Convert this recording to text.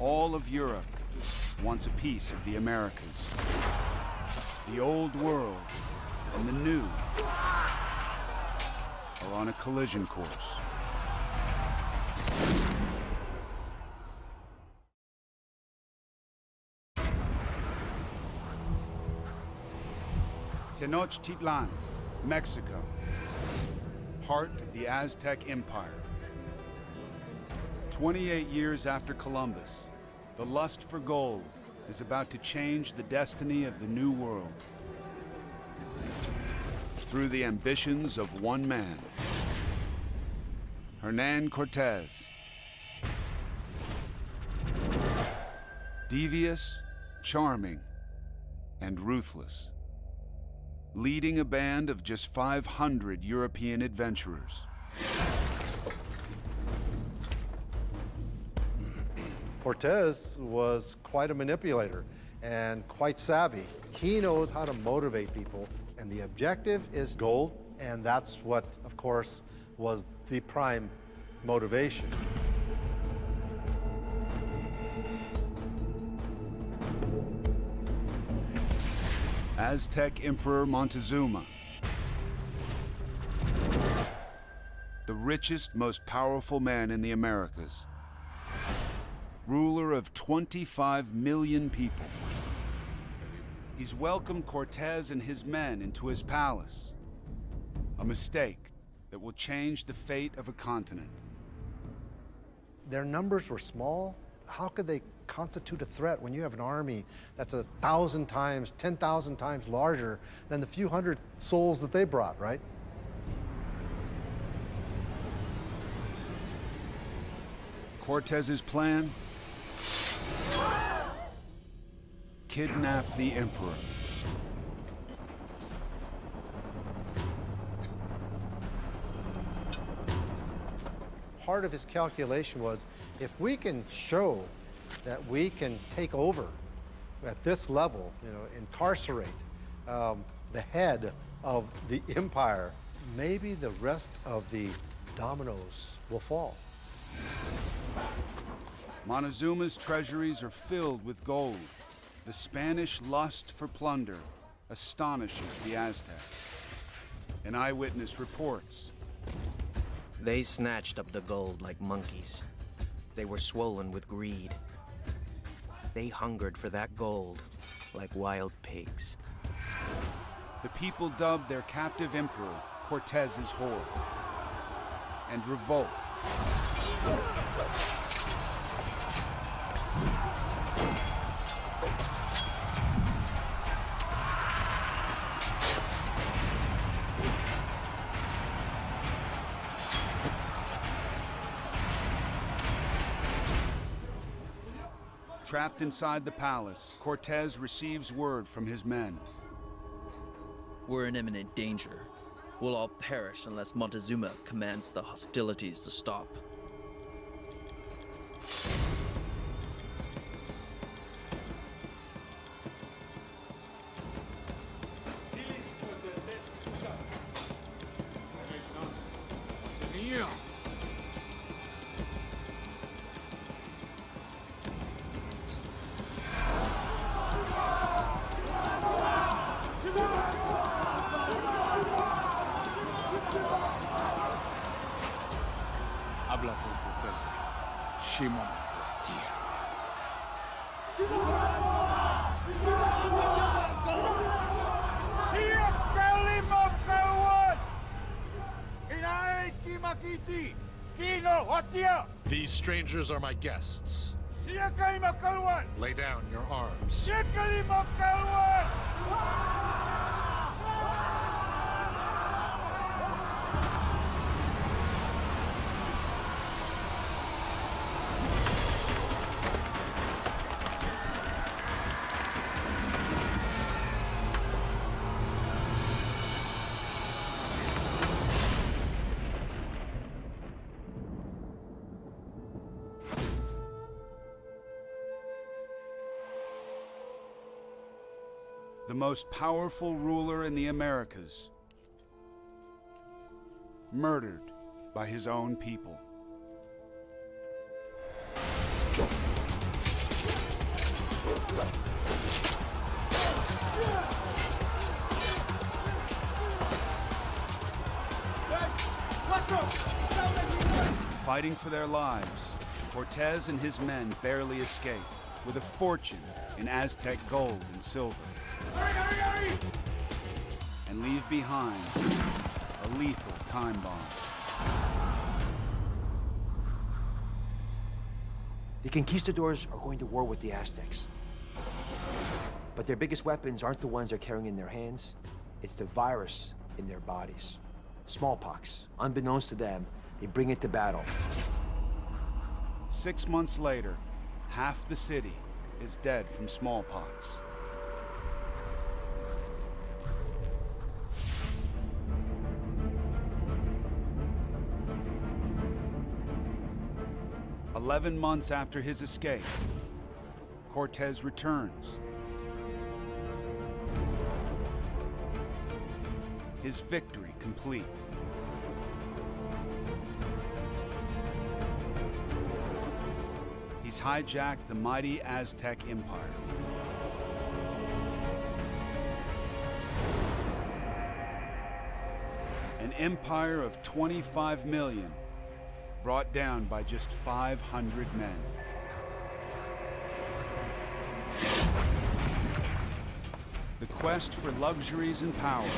All of Europe wants a piece of the Americas. The old world and the new are on a collision course. Tenochtitlan, Mexico, heart of the Aztec Empire. 28 years after Columbus, the lust for gold is about to change the destiny of the New World. Through the ambitions of one man, Hernan Cortes. Devious, charming, and ruthless. Leading a band of just 500 European adventurers. Cortes was quite a manipulator and quite savvy. He knows how to motivate people, and the objective is gold, and that's what, of course, was the prime motivation. Aztec Emperor Montezuma, the richest, most powerful man in the Americas, ruler of 25 million people. He's welcomed Cortes and his men into his palace, a mistake that will change the fate of a continent. Their numbers were small. How could they constitute a threat when you have an army that's 1,000 times, 10,000 times larger than the few hundred souls that they brought, right? Cortes's plan? Kidnap the emperor. Part of his calculation was, if we can show that we can take over at this level, incarcerate the head of the empire, maybe the rest of the dominoes will fall. Montezuma's treasuries are filled with gold. The Spanish lust for plunder astonishes the Aztecs. An eyewitness reports. They snatched up the gold like monkeys. They were swollen with greed. They hungered for that gold like wild pigs. The people dubbed their captive emperor Cortes's horde and revolt. Trapped inside the palace, Cortes receives word from his men. We're in imminent danger. We'll all perish unless Montezuma commands the hostilities to stop. Habla con tu jefe, Shimon Tía. These strangers are my guests. Lay down your arms. The most powerful ruler in the Americas, murdered by his own people. Fighting for their lives, Cortes and his men barely escape, with a fortune in Aztec gold and silver. And leave behind a lethal time bomb. The conquistadors are going to war with the Aztecs. But their biggest weapons aren't the ones they're carrying in their hands. It's the virus in their bodies. Smallpox. Unbeknownst to them, they bring it to battle. 6 months later, half the city is dead from smallpox. "11 months after his escape, Cortes returns. His victory complete. He's hijacked the mighty Aztec Empire. An empire of 25 million, brought down by just 500 men. The quest for luxuries and power